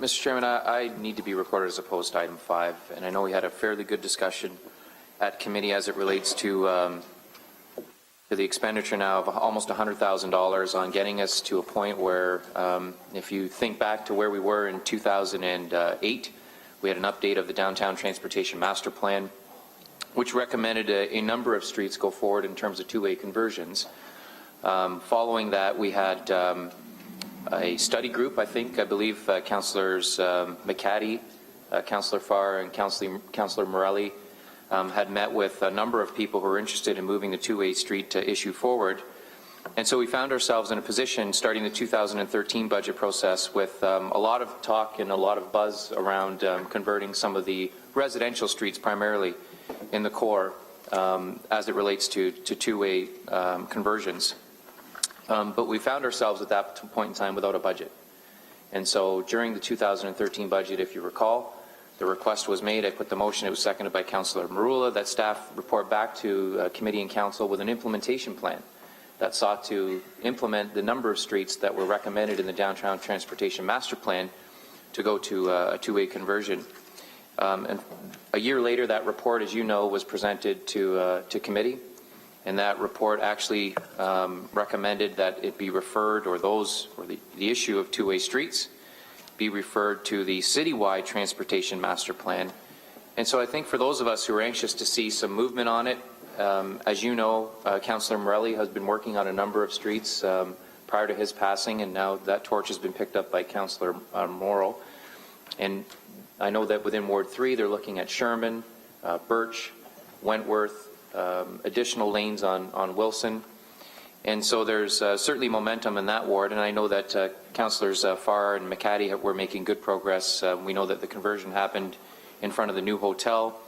Mr. Chairman, I need to be recorded as opposed to item 5, and I know we had a fairly good discussion at committee as it relates to the expenditure now of almost $100,000 on getting us to a point where, if you think back to where we were in 2008, we had an update of the Downtown Transportation Master Plan, which recommended a number of streets go forward in terms of two-way conversions. Following that, we had a study group, I believe Councillors McCaddy, Councillor Farr, and Councillor Morelli had met with a number of people who were interested in moving the two-way street issue forward. And so we found ourselves in a position starting the 2013 budget process with a lot of talk and a lot of buzz around converting some of the residential streets primarily in the core as it relates to two-way conversions. But we found ourselves at that point in time without a budget. And so during the 2013 budget, if you recall, the request was made, I put the motion, it was seconded by Councillor Marula, that staff report back to committee and council with an implementation plan that sought to implement the number of streets that were recommended in the Downtown Transportation Master Plan to go to a two-way conversion. And a year later, that report, as you know, was presented to committee, and that report actually recommended that it be referred, or the issue of two-way streets be referred to the citywide transportation master plan. And so I think for those of us who are anxious to see some movement on it, as you know, Councillor Morelli has been working on a number of streets prior to his passing, and now that torch has been picked up by Councillor Morrill. And I know that within Ward 3, they're looking at Sherman, Birch, Wentworth, additional lanes on Wilson. And so there's certainly momentum in that ward, and I know that Councillors Farr and McCaddy were making good progress. We know that the conversion happened in front of the new hotel.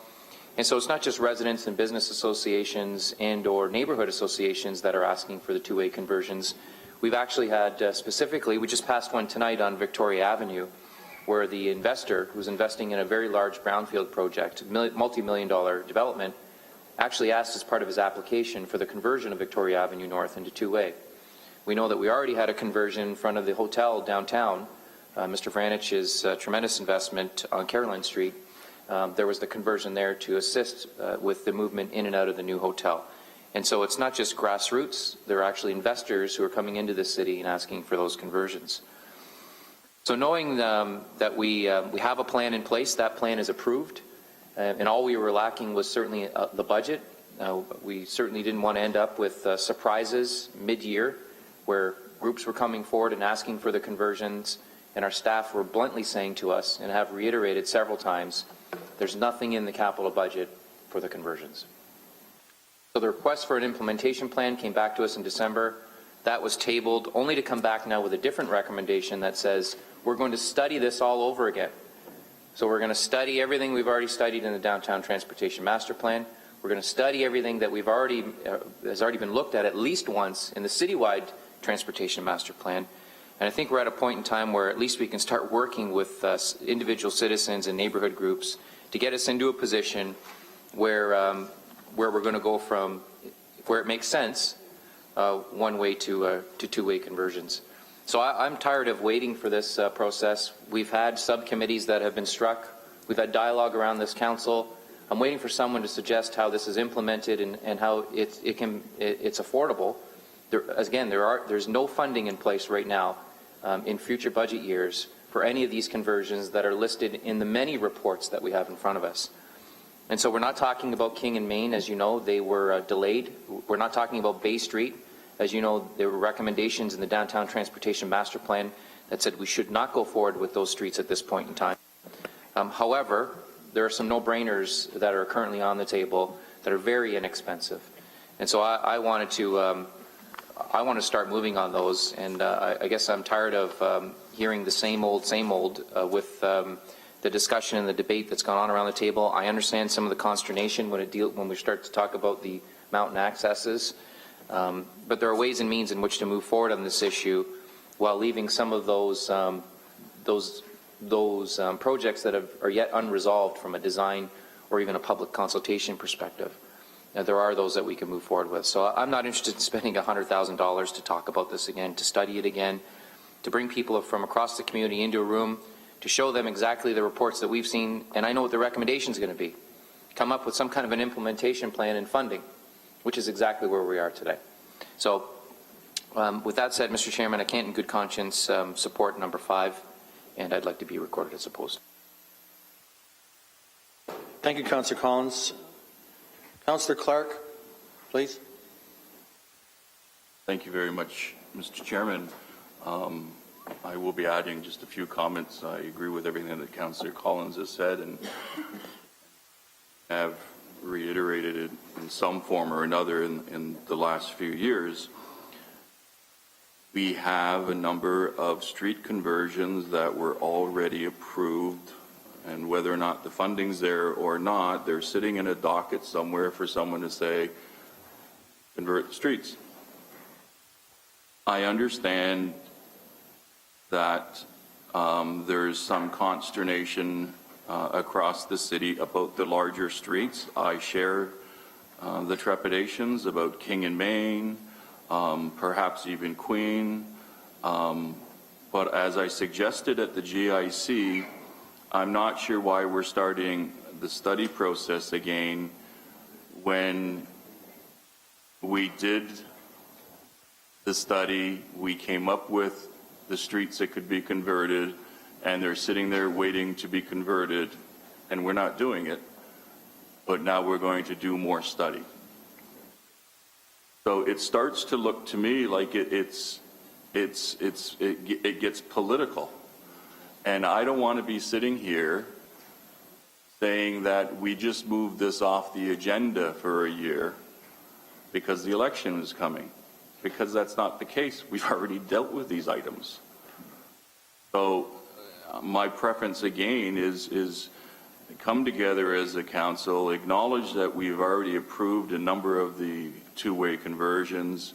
And so it's not just residents and business associations and or neighborhood associations that are asking for the two-way conversions. We've actually had specifically, we just passed one tonight on Victoria Avenue, where the investor who's investing in a very large brownfield project, multi-million-dollar development, actually asked as part of his application for the conversion of Victoria Avenue North into two-way. We know that we already had a conversion in front of the hotel downtown, Mr. Vranich's tremendous investment on Caroline Street. There was the conversion there to assist with the movement in and out of the new hotel. And so it's not just grassroots, there are actually investors who are coming into the city and asking for those conversions. So knowing that we have a plan in place, that plan is approved, and all we were lacking was certainly the budget. We certainly didn't want to end up with surprises mid-year where groups were coming forward and asking for the conversions, and our staff were bluntly saying to us, and have reiterated several times, there's nothing in the capital budget for the conversions. So the request for an implementation plan came back to us in December. That was tabled, only to come back now with a different recommendation that says we're going to study this all over again. So we're going to study everything we've already studied in the Downtown Transportation Master Plan. We're going to study everything that we've already has already been looked at least once in the citywide Transportation Master Plan. And I think we're at a point in time where at least we can start working with individual citizens and neighborhood groups to get us into a position where we're going to go from where it makes sense, one way to two-way conversions. So I'm tired of waiting for this process. We've had subcommittees that have been struck. We've had dialogue around this council. I'm waiting for someone to suggest how this is implemented and how it's affordable. There's no funding in place right now in future budget years for any of these conversions that are listed in the many reports that we have in front of us. And so we're not talking about King and Main, as you know, they were delayed. We're not talking about Bay Street. As you know, there were recommendations in the Downtown Transportation Master Plan that said we should not go forward with those streets at this point in time. However, there are some no-brainers that are currently on the table that are very inexpensive. And so I want to start moving on those, and I guess I'm tired of hearing the same old with the discussion and the debate that's gone on around the table. I understand some of the consternation when we start to talk about the mountain accesses. But there are ways and means in which to move forward on this issue while leaving some of those projects that are yet unresolved from a design or even a public consultation perspective. There are those that we can move forward with. So I'm not interested in spending $100,000 to talk about this again, to study it again, to bring people from across the community into a room to show them exactly the reports that we've seen, and I know what the recommendation is going to be. Come up with some kind of an implementation plan and funding, which is exactly where we are today. So with that said, Mr. Chairman, I can't in good conscience support number 5, and I'd like to be recorded as opposed. Thank you, Councillor Collins. Councillor Clark, please. Thank you very much, Mr. Chairman. I will be adding just a few comments. I agree with everything that Councillor Collins has said and have reiterated it in some form or another in the last few years. We have a number of street conversions that were already approved, and whether or not the funding's there or not, they're sitting in a docket somewhere for someone to say, convert the streets. I understand that there's some consternation across the city about the larger streets. I share the trepidations about King and Main, perhaps even Queen. But as I suggested at the GIC, I'm not sure why we're starting the study process again when we did the study, we came up with the streets that could be converted, and they're sitting there waiting to be converted, and we're not doing it, but now we're going to do more study. So it starts to look to me like it gets political. And I don't want to be sitting here saying that we just moved this off the agenda for a year because the election is coming, because that's not the case. We've already dealt with these items. So my preference again is come together as a council, acknowledge that we've already approved a number of the two-way conversions,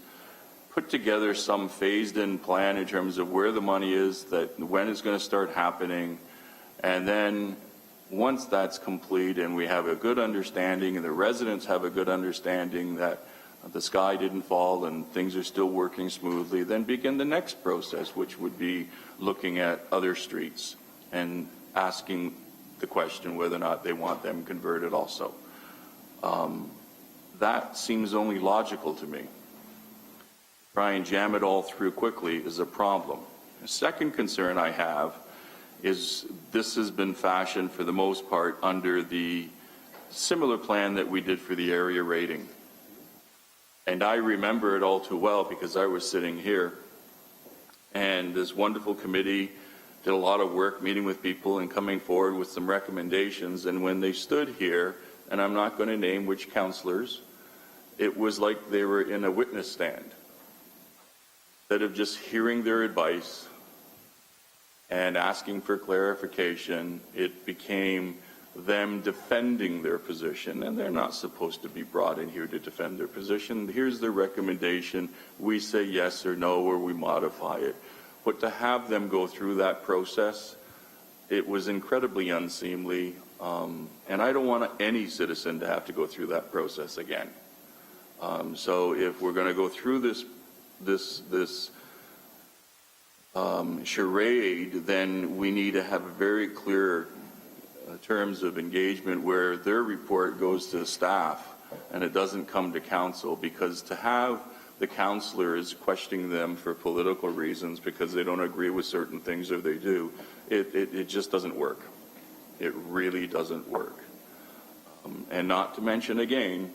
put together some phased-in plan in terms of where the money is, that when it's going to start happening, and then once that's complete and we have a good understanding and the residents have a good understanding that the sky didn't fall and things are still working smoothly, then begin the next process, which would be looking at other streets and asking the question whether or not they want them converted also. That seems only logical to me. Try and jam it all through quickly is a problem. The second concern I have is this has been fashioned for the most part under the similar plan that we did for the area rating. And I remember it all too well because I was sitting here, and this wonderful committee did a lot of work meeting with people and coming forward with some recommendations. And when they stood here, and I'm not going to name which councillors, it was like they were in a witness stand. Instead of just hearing their advice and asking for clarification, it became them defending their position, and they're not supposed to be brought in here to defend their position. Here's their recommendation. We say yes or no, or we modify it. But to have them go through that process, it was incredibly unseemly, and I don't want any citizen to have to go through that process again. So if we're going to go through this charade, then we need to have a very clear terms of engagement where their report goes to staff and it doesn't come to council, because to have the councillors questioning them for political reasons because they don't agree with certain things, or they do, it just doesn't work. It really doesn't work. And not to mention, again,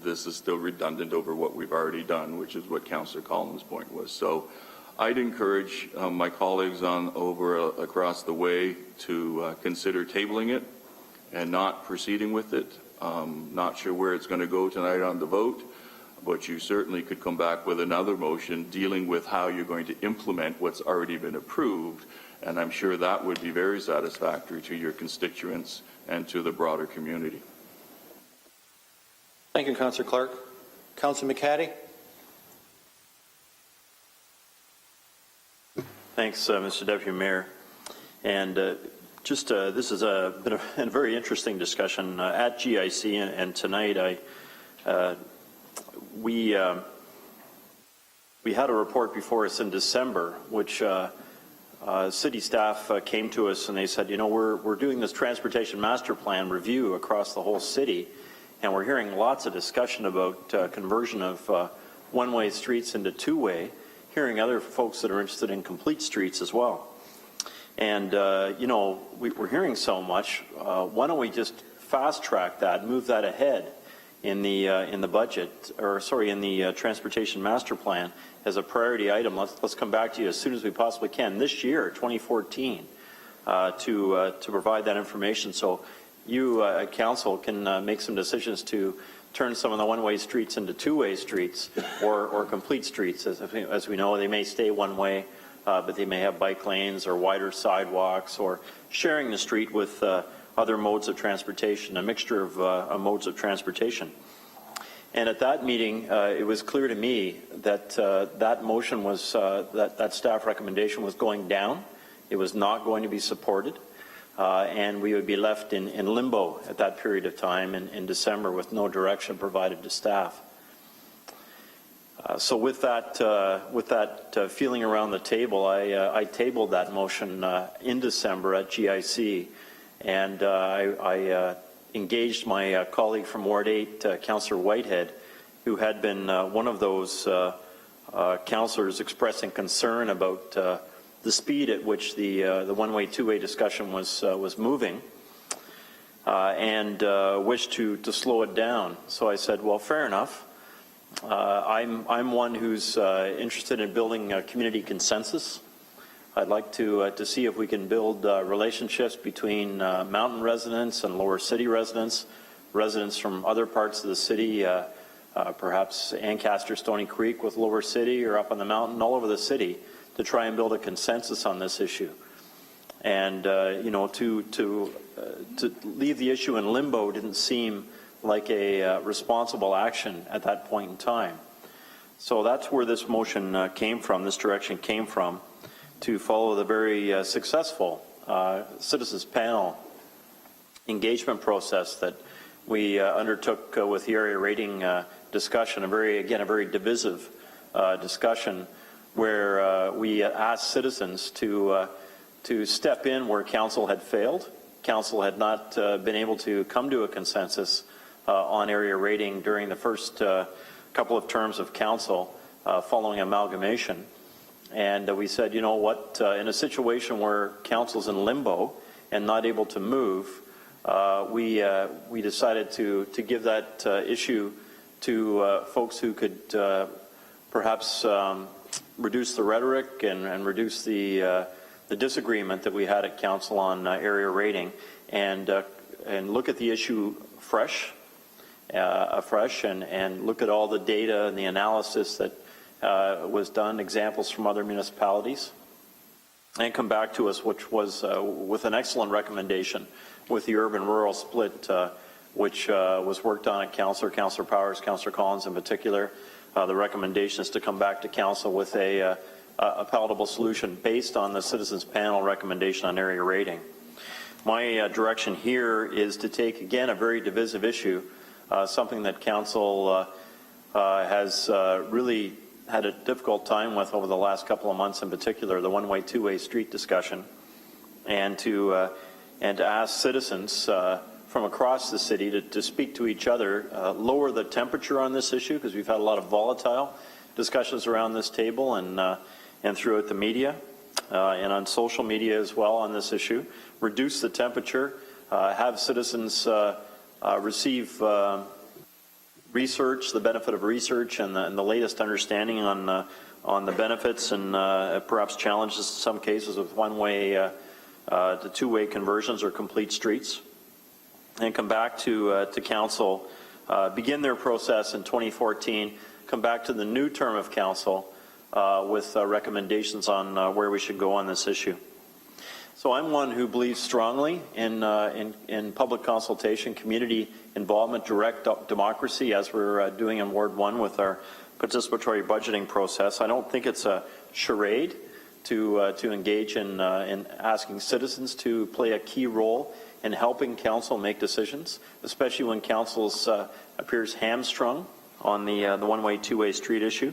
this is still redundant over what we've already done, which is what Councillor Collins' point was. So I'd encourage my colleagues across the way to consider tabling it and not proceeding with it. Not sure where it's going to go tonight on the vote, but you certainly could come back with another motion dealing with how you're going to implement what's already been approved, and I'm sure that would be very satisfactory to your constituents and to the broader community. Thank you, Councillor Clark. Councillor McCaddy. Thanks, Mr. Deputy Mayor. And this has been a very interesting discussion at GIC, and tonight we had a report before us in December, which city staff came to us and they said, you know, we're doing this transportation master plan review across the whole city, and we're hearing lots of discussion about conversion of one-way streets into two-way, hearing other folks that are interested in complete streets as well. And, you know, we're hearing so much, why don't we just fast track that, move that ahead in the budget, or sorry, in the transportation master plan as a priority item. Let's come back to you as soon as we possibly can this year, 2014, to provide that information. So you, at council, can make some decisions to turn some of the one-way streets into two-way streets or complete streets. As we know, they may stay one way, but they may have bike lanes or wider sidewalks or sharing the street with other modes of transportation, a mixture of modes of transportation. And at that meeting, it was clear to me that that motion was, that staff recommendation was going down. It was not going to be supported. And we would be left in limbo at that period of time in December with no direction provided to staff. So with that feeling around the table, I tabled that motion in December at GIC, and I engaged my colleague from Ward 8, Councillor Whitehead, who had been one of those councillors expressing concern about the speed at which the one-way, two-way discussion was moving, and wished to slow it down. So I said, well, fair enough. I'm one who's interested in building a community consensus. I'd like to see if we can build relationships between mountain residents and lower city residents, residents from other parts of the city, perhaps Ancaster, Stony Creek with lower city, or up on the mountain, all over the city, to try and build a consensus on this issue. And you know, to leave the issue in limbo didn't seem like a responsible action at that point in time. So that's where this motion came from, this direction came from, to follow the very successful citizens panel engagement process that we undertook with the area rating discussion, a very divisive discussion, where we asked citizens to step in where council had failed. Council had not been able to come to a consensus on area rating during the first couple of terms of council following amalgamation. And we said, you know what, in a situation where council's in limbo and not able to move, we decided to give that issue to folks who could perhaps reduce the rhetoric and reduce the disagreement that we had at council on area rating, and look at the issue afresh and look at all the data and the analysis that was done, examples from other municipalities, and come back to us, which was with an excellent recommendation with the urban-rural split, which was worked on at Councillor Powers, Councillor Collins in particular. The recommendation is to come back to council with a palatable solution based on the citizens panel recommendation on area rating. My direction here is to take, again, a very divisive issue, something that council has really had a difficult time with over the last couple of months, in particular, the one-way, two-way street discussion, and to ask citizens from across the city to speak to each other, lower the temperature on this issue, because we've had a lot of volatile discussions around this table and throughout the media and on social media as well on this issue. Reduce the temperature, have citizens receive research, the benefit of research, and the latest understanding on the benefits and perhaps challenges in some cases of one-way to two-way conversions or complete streets, and come back to council, begin their process in 2014, come back to the new term of council with recommendations on where we should go on this issue. So I'm one who believes strongly in public consultation, community involvement, direct democracy, as we're doing in Ward 1 with our participatory budgeting process. I don't think it's a charade to engage in asking citizens to play a key role in helping council make decisions, especially when council appears hamstrung on the one-way, two-way street issue.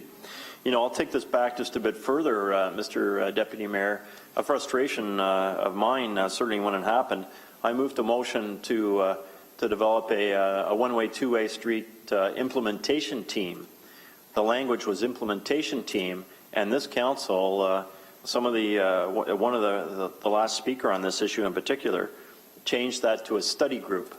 You know, I'll take this back just a bit further, Mr. Deputy Mayor, a frustration of mine, certainly when it happened. I moved a motion to develop a one-way, two-way street implementation team. The language was implementation team, and this council, some of one of the last speaker on this issue in particular, changed that to a study group.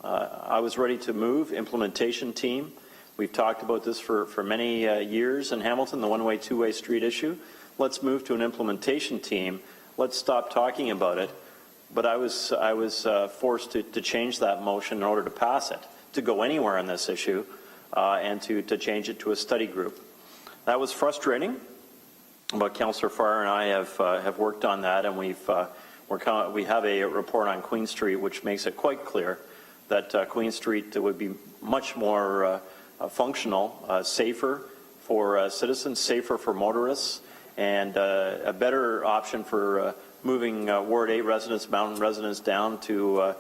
I was ready to move implementation team. We've talked about this for many years in Hamilton, the one-way, two-way street issue. Let's move to an implementation team. Let's stop talking about it. But I was forced to change that motion in order to pass it, to go anywhere on this issue, and to change it to a study group. That was frustrating, but Councillor Farr and I have worked on that, and we have a report on Queen Street which makes it quite clear that Queen Street would be much more functional, safer for citizens, safer for motorists, and a better option for moving Ward 8 residents, Mountain residents down to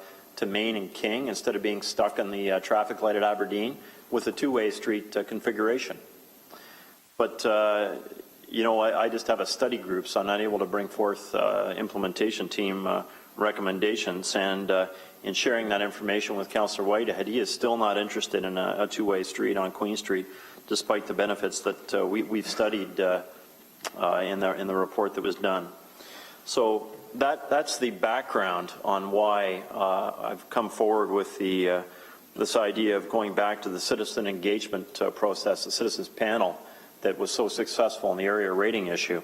Main and King instead of being stuck on the traffic light at Aberdeen with a two-way street configuration. But, you know, I just have a study group, so I'm not able to bring forth implementation team recommendations. And in sharing that information with Councillor Whitehead, he is still not interested in a two-way street on Queen Street, despite the benefits that we've studied in the report that was done. So that's the background on why I've come forward with this idea of going back to the citizen engagement process, the citizens panel that was so successful in the area rating issue.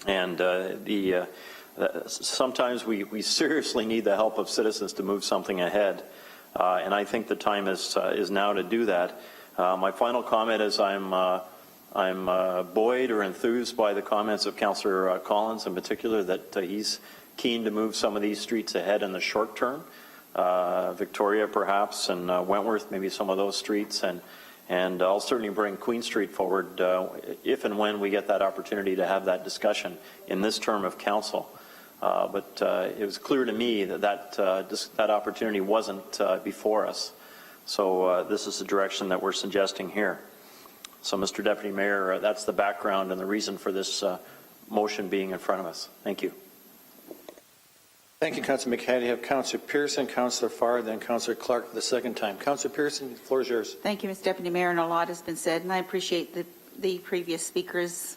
And sometimes we seriously need the help of citizens to move something ahead, and I think the time is now to do that. My final comment is I'm buoyed or enthused by the comments of Councillor Collins in particular, that he's keen to move some of these streets ahead in the short term. Victoria perhaps, and Wentworth, maybe some of those streets, and I'll certainly bring Queen Street forward if and when we get that opportunity to have that discussion in this term of council. But it was clear to me that opportunity wasn't before us. So this is the direction that we're suggesting here. So, Mr. Deputy Mayor, that's the background and the reason for this motion being in front of us. Thank you. Thank you, Councillor McHattie. You have Councillor Pearson, Councillor Farr, then Councillor Clark the second time. Councillor Pearson, the floor is yours. Thank you, Mr. Deputy Mayor, and a lot has been said, and I appreciate the previous speakers,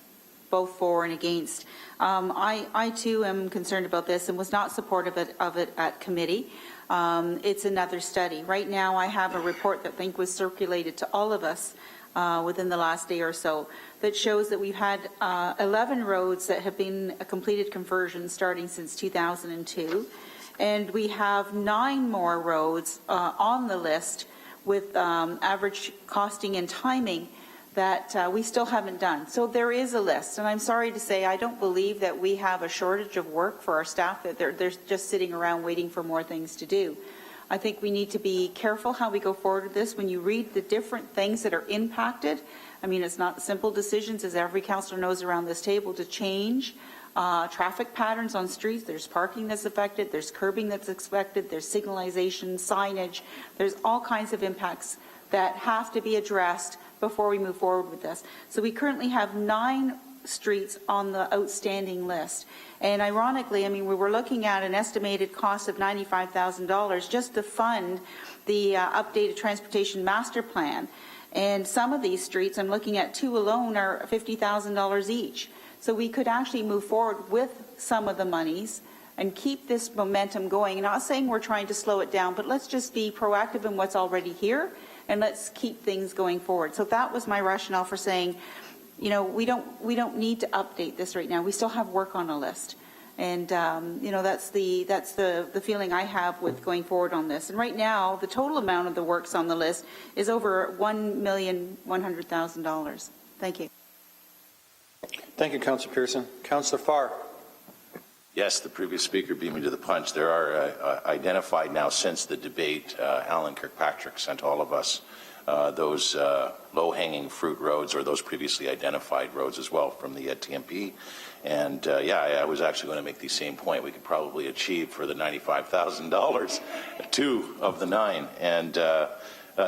both for and against. I too am concerned about this and was not supportive of it at committee. It's another study. Right now I have a report that I think was circulated to all of us within the last day or so that shows that we've had 11 roads that have been a completed conversion starting since 2002, and we have 9 more roads on the list with average costing and timing that we still haven't done. So there is a list, and I'm sorry to say I don't believe that we have a shortage of work for our staff, that they're just sitting around waiting for more things to do. I think we need to be careful how we go forward with this. When you read the different things that are impacted, I mean, it's not simple decisions, as every councillor knows around this table, to change traffic patterns on streets. There's parking that's affected, there's curbing that's expected, there's signalization, signage, there's all kinds of impacts that have to be addressed before we move forward with this. So we currently have 9 streets on the outstanding list. And ironically, I mean, we were looking at an estimated cost of $95,000 just to fund the updated transportation master plan. And some of these streets, I'm looking at 2 alone, are $50,000 each. So we could actually move forward with some of the monies and keep this momentum going. I'm not saying we're trying to slow it down, but let's just be proactive in what's already here, and let's keep things going forward. So that was my rationale for saying, you know, we don't need to update this right now. We still have work on a list, and you know, that's the feeling I have with going forward on this. And right now, the total amount of the works on the list is over $1,100,000. Thank you. Thank you, Councillor Pearson. Councillor Farr. Yes, the previous speaker beat me to the punch. There are identified now since the debate, Alan Kirkpatrick sent all of us those low-hanging fruit roads, or those previously identified roads as well, from the TMP. And yeah, I was actually going to make the same point. We could probably achieve for the $95,000 2 of the 9. And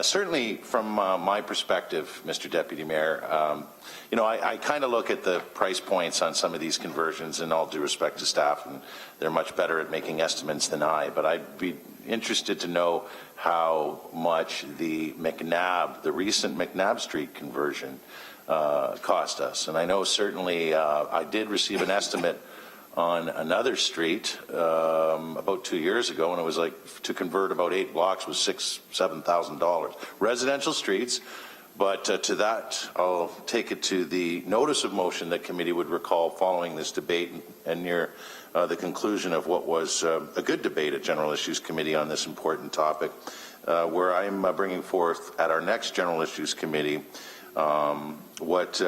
Certainly from my perspective, Mr. Deputy Mayor, I kind of look at the price points on some of these conversions, and all due respect to staff, and they're much better at making estimates than I, but I'd be interested to know how much the recent McNabb Street conversion cost us. And I know certainly I did receive an estimate on another street about 2 years ago, and it was like to convert about 8 blocks was $7,000. Residential streets, but to that, I'll take it to the notice of motion that committee would recall following this debate and near the conclusion of what was a good debate at General Issues Committee on this important topic, where I'm bringing forth at our next General Issues Committee what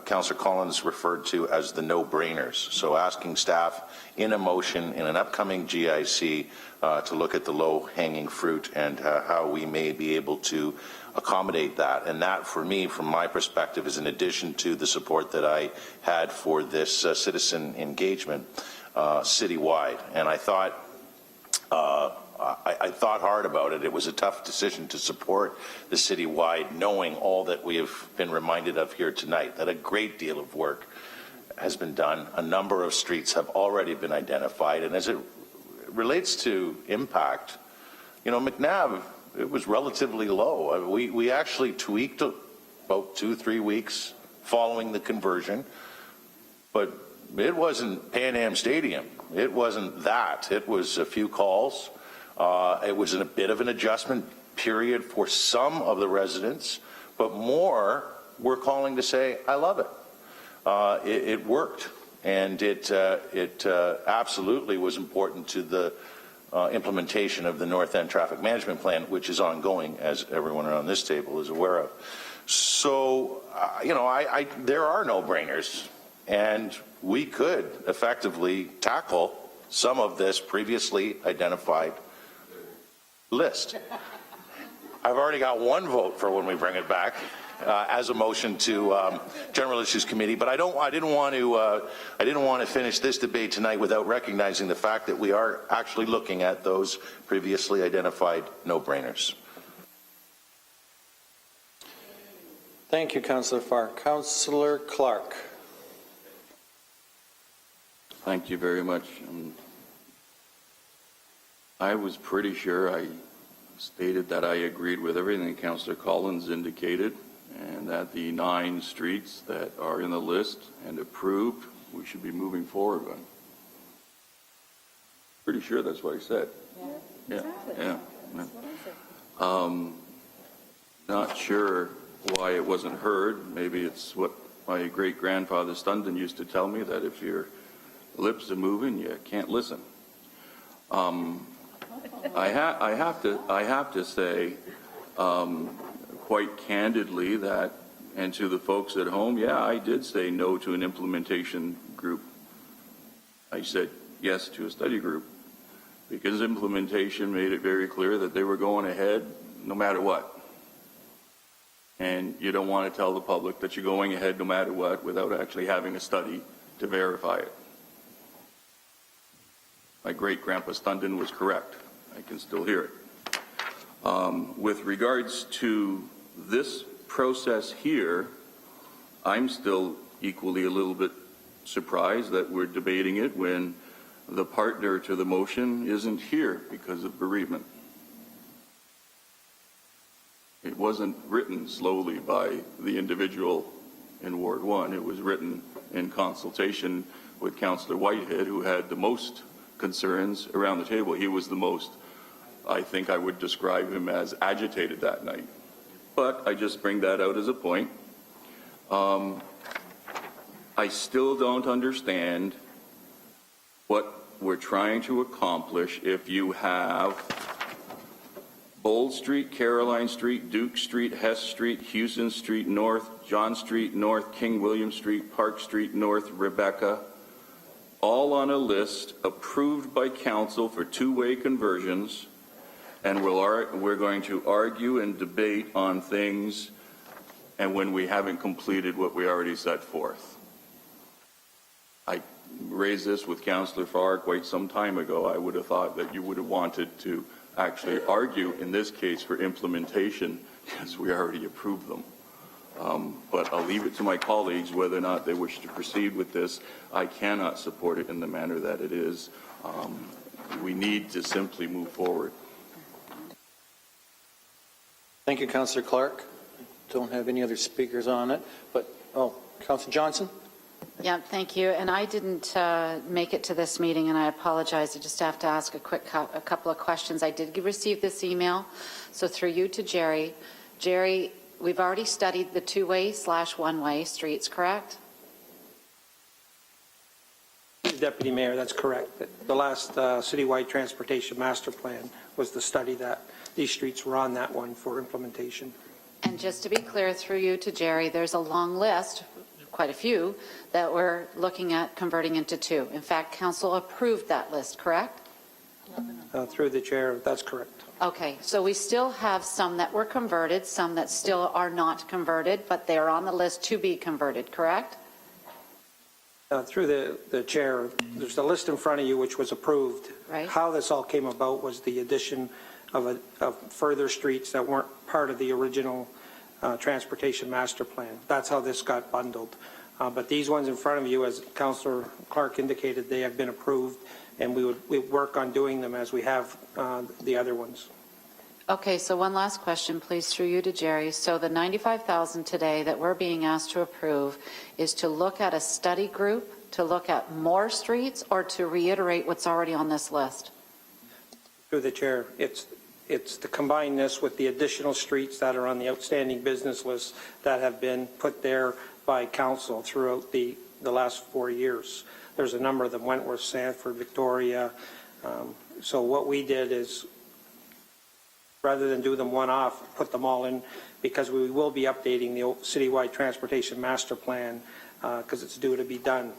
Councillor Collins referred to as the no-brainers. So asking staff in a motion in an upcoming GIC to look at the low-hanging fruit and how we may be able to accommodate that. And that, for me, from my perspective, is in addition to the support that I had for this citizen engagement citywide. And I thought I thought hard about it. It was a tough decision to support the citywide, knowing all that we have been reminded of here tonight, that a great deal of work has been done. A number of streets have already been identified. And as it relates to impact, McNabb, it was relatively low. We actually tweaked about 2-3 weeks following the conversion, but it wasn't Pan Am Stadium. It wasn't that. It was a few calls. It was a bit of an adjustment period for some of the residents, but more were calling to say, I love it. It worked, and it absolutely was important to the implementation of the North End Traffic Management Plan, which is ongoing, as everyone around this table is aware of. So, there are no-brainers, and we could effectively tackle some of this previously identified list. I've already got one vote for when we bring it back as a motion to General Issues Committee, but I didn't want to finish this debate tonight without recognizing the fact that we are actually looking at those previously identified no-brainers. Thank you, Councillor Farr. Councillor Clark. Thank you very much. I was pretty sure I stated that I agreed with everything Councillor Collins indicated, and that the 9 streets that are in the list and approved, we should be moving forward on. Pretty sure that's what I said. Yeah, exactly. Yeah. That's what I said. Not sure why it wasn't heard. Maybe it's what my great-grandfather Stundon used to tell me, that if your lips are moving, you can't listen. I have to say, quite candidly, that, and to the folks at home, yeah, I did say no to an implementation group. I said yes to a study group, because implementation made it very clear that they were going ahead no matter what. And you don't want to tell the public that you're going ahead no matter what without actually having a study to verify it. My great-grandpa Stundon was correct. I can still hear it. With regards to this process here, I'm still equally a little bit surprised that we're debating it when the partner to the motion isn't here because of bereavement. It wasn't written slowly by the individual in Ward 1. It was written in consultation with Councillor Whitehead, who had the most concerns around the table. He was the most, I think I would describe him as agitated that night. But I just bring that out as a point. I still don't understand what we're trying to accomplish if you have Bold Street, Caroline Street, Duke Street, Hess Street, Houston Street North, John Street North, King William Street, Park Street North, Rebecca, all on a list approved by council for two-way conversions, and we're going to argue and debate on things, and when we haven't completed what we already set forth. raised this with Councillor Farr quite some time ago, I would have thought that you would have wanted to actually argue in this case for implementation because we already approved them. But I'll leave it to my colleagues whether or not they wish to proceed with this. I cannot support it in the manner that it is. We need to simply move forward. Thank you, Councillor Clark. Don't have any other speakers on it, but, Councillor Johnson? Yeah, thank you. And I didn't make it to this meeting, and I apologize. I just have to ask a couple of questions. I did receive this email, so through you to Jerry. Jerry, we've already studied the two-way/one-way streets, correct? Deputy Mayor, that's correct. The last citywide transportation master plan was the study that these streets were on that one for implementation. And just to be clear, through you to Jerry, there's a long list, quite a few, that we're looking at converting into two. In fact, Council approved that list, correct? Through the chair, that's correct. Okay, so we still have some that were converted, some that still are not converted, but they are on the list to be converted, correct? Through the chair, there's a list in front of you which was approved. Right. How this all came about was the addition of further streets that weren't part of the original transportation master plan. That's how this got bundled. But these ones in front of you, as Councillor Clark indicated, they have been approved, and we work on doing them as we have the other ones. Okay, so one last question, please, through you to Jerry. So the $95,000 today that we're being asked to approve is to look at a study group, to look at more streets, or to reiterate what's already on this list? Through the chair, it's to combine this with the additional streets that are on the outstanding business list that have been put there by council throughout the last 4 years. There's a number of them: Wentworth, Sanford, Victoria. So what we did is, rather than do them one off, put them all in, because we will be updating the citywide transportation master plan because it's due to be done.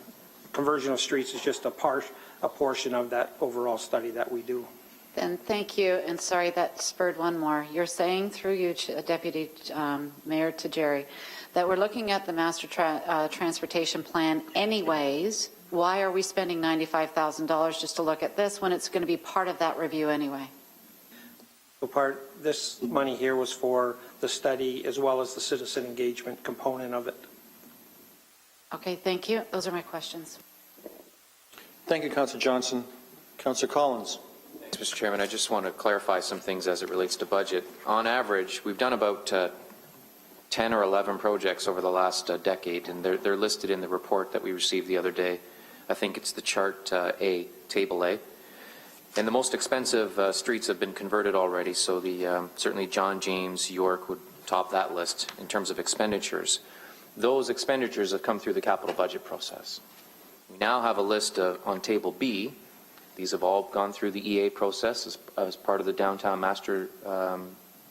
Conversion of streets is just a portion of that overall study that we do. Then thank you, and sorry that spurred one more. You're saying through you, Deputy Mayor, to Jerry, that we're looking at the master transportation plan anyways. Why are we spending $95,000 just to look at this when it's going to be part of that review anyway? So this money here was for the study as well as the citizen engagement component of it. Okay, thank you. Those are my questions. Thank you, Councillor Johnson. Councillor Collins. Thanks, Mr. Chairman. I just want to clarify some things as it relates to budget. On average, we've done about 10 or 11 projects over the last decade, and they're listed in the report that we received the other day. I think it's the chart A, table A. And the most expensive streets have been converted already, so certainly John James, York would top that list in terms of expenditures. Those expenditures have come through the capital budget process. We now have a list on table B. These have all gone through the EA process as part of the downtown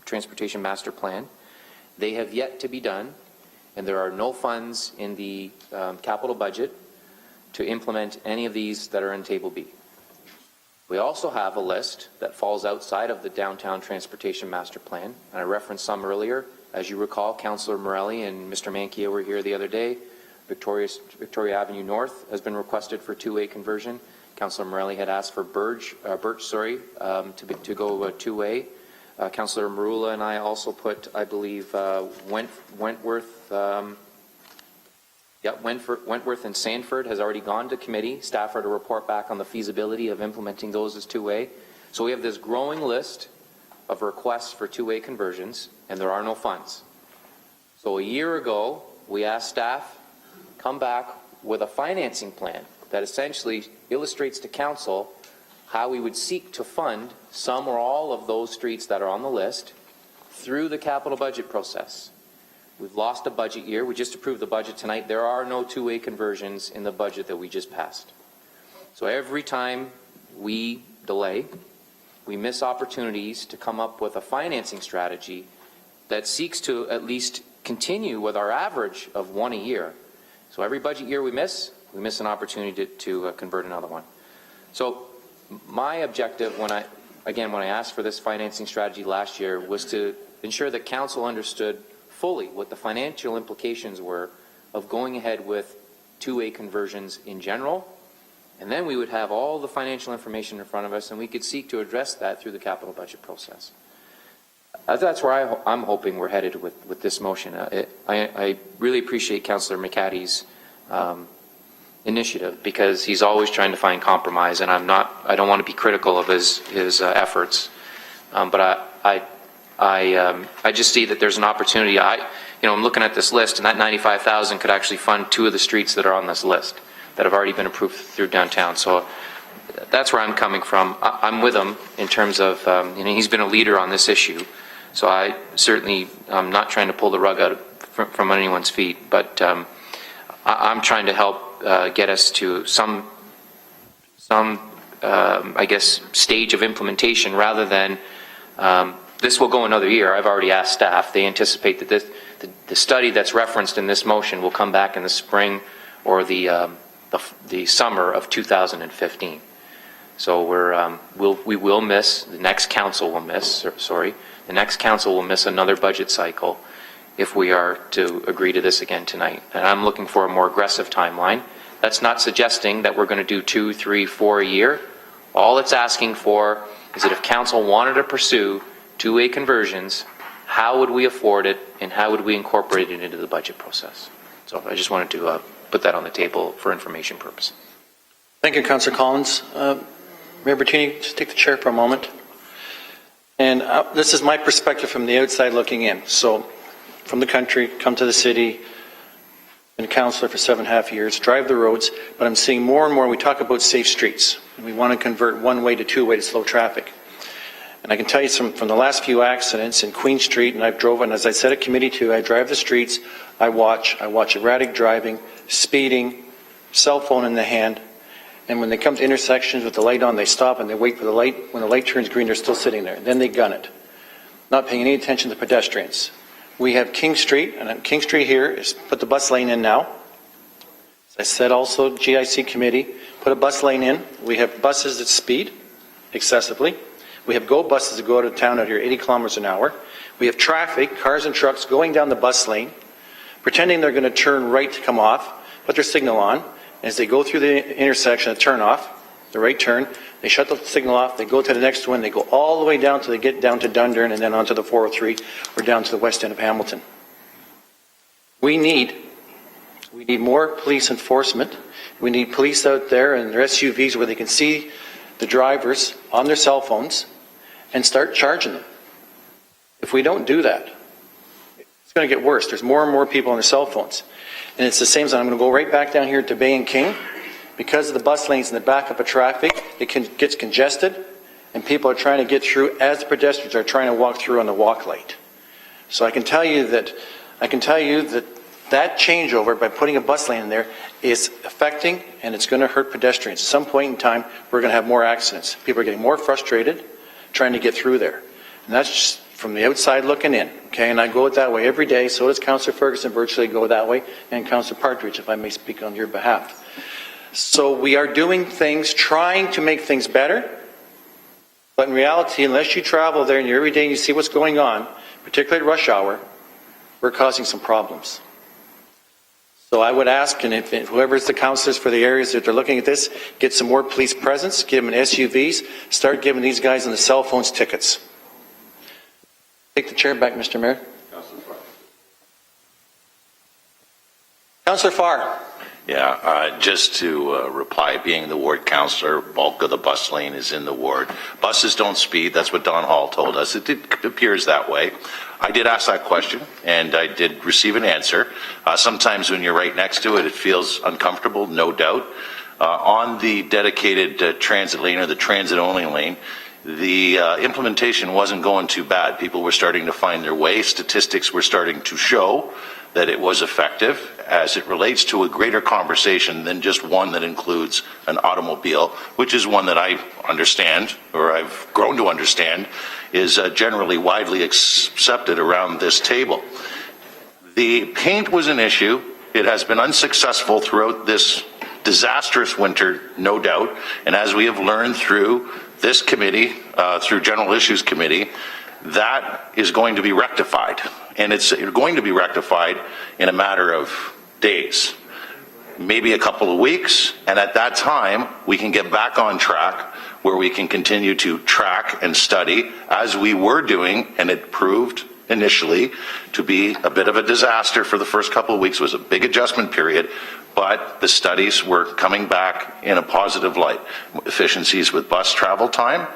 transportation master plan. They have yet to be done, and there are no funds in the capital budget to implement any of these that are in table B. We also have a list that falls outside of the downtown transportation master plan, and I referenced some earlier. As you recall, Councillor Morelli and Mr. Mankia were here the other day. Victoria Avenue North has been requested for two-way conversion. Councillor Morelli had asked for Birch to go two-way. Councillor Marula and I also put, I believe, Wentworth and Sanford has already gone to committee. Staff are to report back on the feasibility of implementing those as two-way. So we have this growing list of requests for two-way conversions, and there are no funds. So a year ago, we asked staff, come back with a financing plan that essentially illustrates to council how we would seek to fund some or all of those streets that are on the list through the capital budget process. We've lost a budget year. We just approved the budget tonight. There are no two-way conversions in the budget that we just passed. So every time we delay, we miss opportunities to come up with a financing strategy that seeks to at least continue with our average of one a year. So every budget year we miss an opportunity to convert another one. So my objective when I asked for this financing strategy last year was to ensure that council understood fully what the financial implications were of going ahead with two-way conversions in general And then we would have all the financial information in front of us, and we could seek to address that through the capital budget process. That's where I'm hoping we're headed with this motion. I really appreciate Councillor McCaddy's initiative, because he's always trying to find compromise, and I don't want to be critical of his efforts, but I just see that there's an opportunity. I'm looking at this list, and that 95,000 could actually fund 2 of the streets that are on this list that have already been approved through downtown. So that's where I'm coming from. I'm with him in terms of, he's been a leader on this issue. So I certainly am not trying to pull the rug out from anyone's feet, but I'm trying to help get us to some I guess, stage of implementation, rather than this will go another year. I've already asked staff. They anticipate that the study that's referenced in this motion will come back in the spring or the summer of 2015. So we will miss, the next council will miss, the next council will miss another budget cycle if we are to agree to this again tonight. And I'm looking for a more aggressive timeline. That's not suggesting that we're going to do 2, 3, 4 a year. All it's asking for is that if council wanted to pursue two-way conversions, how would we afford it, and how would we incorporate it into the budget process? So I just wanted to put that on the table for information purposes. Thank you, Councillor Collins. Mayor Bertini, just take the chair for a moment. And this is my perspective from the outside looking in. So from the country, come to the city, been a councillor for 7.5 years, drive the roads, but I'm seeing more and more, we talk about safe streets, and we want to convert one-way to two-way to slow traffic. And I can tell you from the last few accidents in Queen Street, and I've driven, as I said at committee too, I drive the streets, I watch erratic driving, speeding, cell phone in the hand, and when they come to intersections with the light on, they stop and they wait for the light. When the light turns green, they're still sitting there. Then they gun it, not paying any attention to pedestrians. We have King Street, and King Street here is put the bus lane in now. As I said also, GIC committee, put a bus lane in. We have buses that speed excessively. We have GO buses that go out of town out here 80 kilometers an hour. We have traffic, cars and trucks going down the bus lane, pretending they're going to turn right to come off, put their signal on. As they go through the intersection, a turn off, the right turn, they shut the signal off, they go to the next one, they go all the way down till they get down to Dundurn and then onto the 403 or down to the west end of Hamilton. We need more police enforcement. We need police out there in their SUVs where they can see the drivers on their cell phones and start charging them. If we don't do that, it's going to get worse. There's more and more people on their cell phones. And it's the same as I'm going to go right back down here to Bay and King. Because of the bus lanes and the backup of traffic, it gets congested, and people are trying to get through as the pedestrians are trying to walk through on the walk light. So I can tell you that that changeover by putting a bus lane in there is affecting, and it's going to hurt pedestrians. At some point in time, we're going to have more accidents. People are getting more frustrated trying to get through there. And that's just from the outside looking in, okay? And I go that way every day. So does Councillor Ferguson virtually go that way, and Councillor Partridge, if I may speak on your behalf. So we are doing things, trying to make things better, but in reality, unless you travel there and you're every day and you see what's going on, particularly at rush hour, we're causing some problems. So I would ask, and if whoever's the councillors for the areas that they're looking at this, get some more police presence, give them SUVs, start giving these guys on the cell phones tickets. Take the chair back, Mr. Mayor. Councillor Farr. Yeah, just to reply, being the ward councillor, bulk of the bus lane is in the ward. Buses don't speed. That's what Don Hall told us. It appears that way. I did ask that question, and I did receive an answer. Sometimes when you're right next to it, it feels uncomfortable, no doubt. On the dedicated transit lane or the transit-only lane, the implementation wasn't going too bad. People were starting to find their way. Statistics were starting to show that it was effective as it relates to a greater conversation than just one that includes an automobile, which is one that I understand, or I've grown to understand, is generally widely accepted around this table. The paint was an issue. It has been unsuccessful throughout this disastrous winter, no doubt, and as we have learned through this committee, through General Issues Committee, that is going to be rectified. And it's going to be rectified in a matter of days. maybe a couple of weeks, and at that time, we can get back on track where we can continue to track and study as we were doing, and it proved initially to be a bit of a disaster for the first couple of weeks. It was a big adjustment period, but the studies were coming back in a positive light. Efficiencies with bus travel time,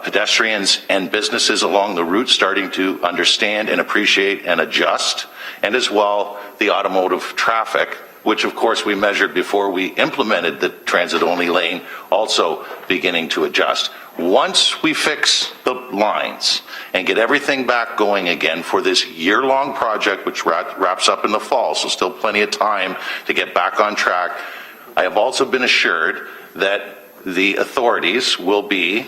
pedestrians and businesses along the route starting to understand and appreciate and adjust, and as well the automotive traffic, which of course we measured before we implemented the transit-only lane, also beginning to adjust. Once we fix the lines and get everything back going again for this year-long project, which wraps up in the fall, so still plenty of time to get back on track, I have also been assured that the authorities will be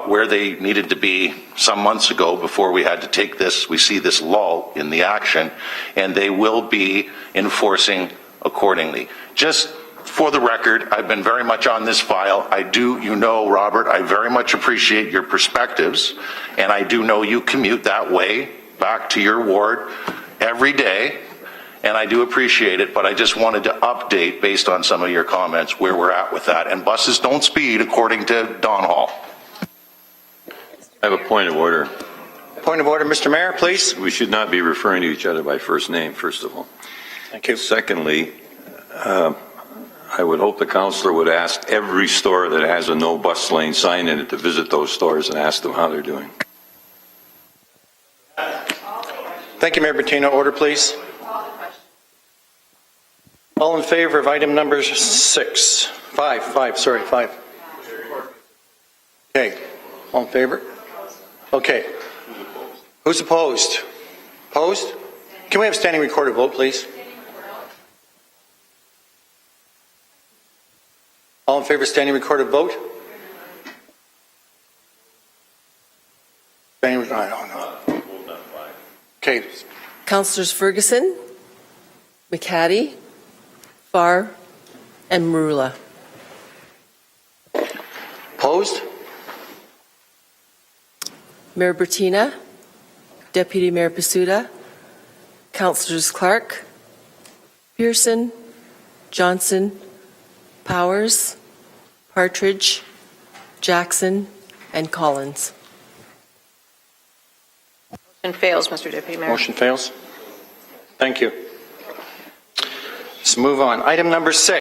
where they needed to be some months ago before we had to take this, we see this lull in the action, and they will be enforcing accordingly. Just for the record, I've been very much on this file. I do, you know, Robert, I very much appreciate your perspectives, and I do know you commute that way back to your ward every day, and I do appreciate it, but I just wanted to update based on some of your comments where we're at with that. And buses don't speed according to Don Hall. I have a point of order. Point of order, Mr. Mayor, please. We should not be referring to each other by first name, first of all. Thank you. Secondly, I would hope the councillor would ask every store that has a no bus lane sign in it to visit those stores and ask them how they're doing. Thank you, Mayor Bettino. Order, please. All in favor of item number 5. Okay. All in favor? Okay. Who's opposed? Opposed? Can we have standing recorded vote, please? All in favor, standing recorded vote? Standing, I don't know. Okay. Councillors Ferguson, McCaddy, Farr, and Marula. Opposed? Mayor Bertina, Deputy Mayor Pasuta, Councillors Clark, Pearson, Johnson, Powers, Partridge, Jackson, and Collins. Motion fails, Mr. Deputy Mayor. Motion fails. Thank you. Let's move on. Item number 6.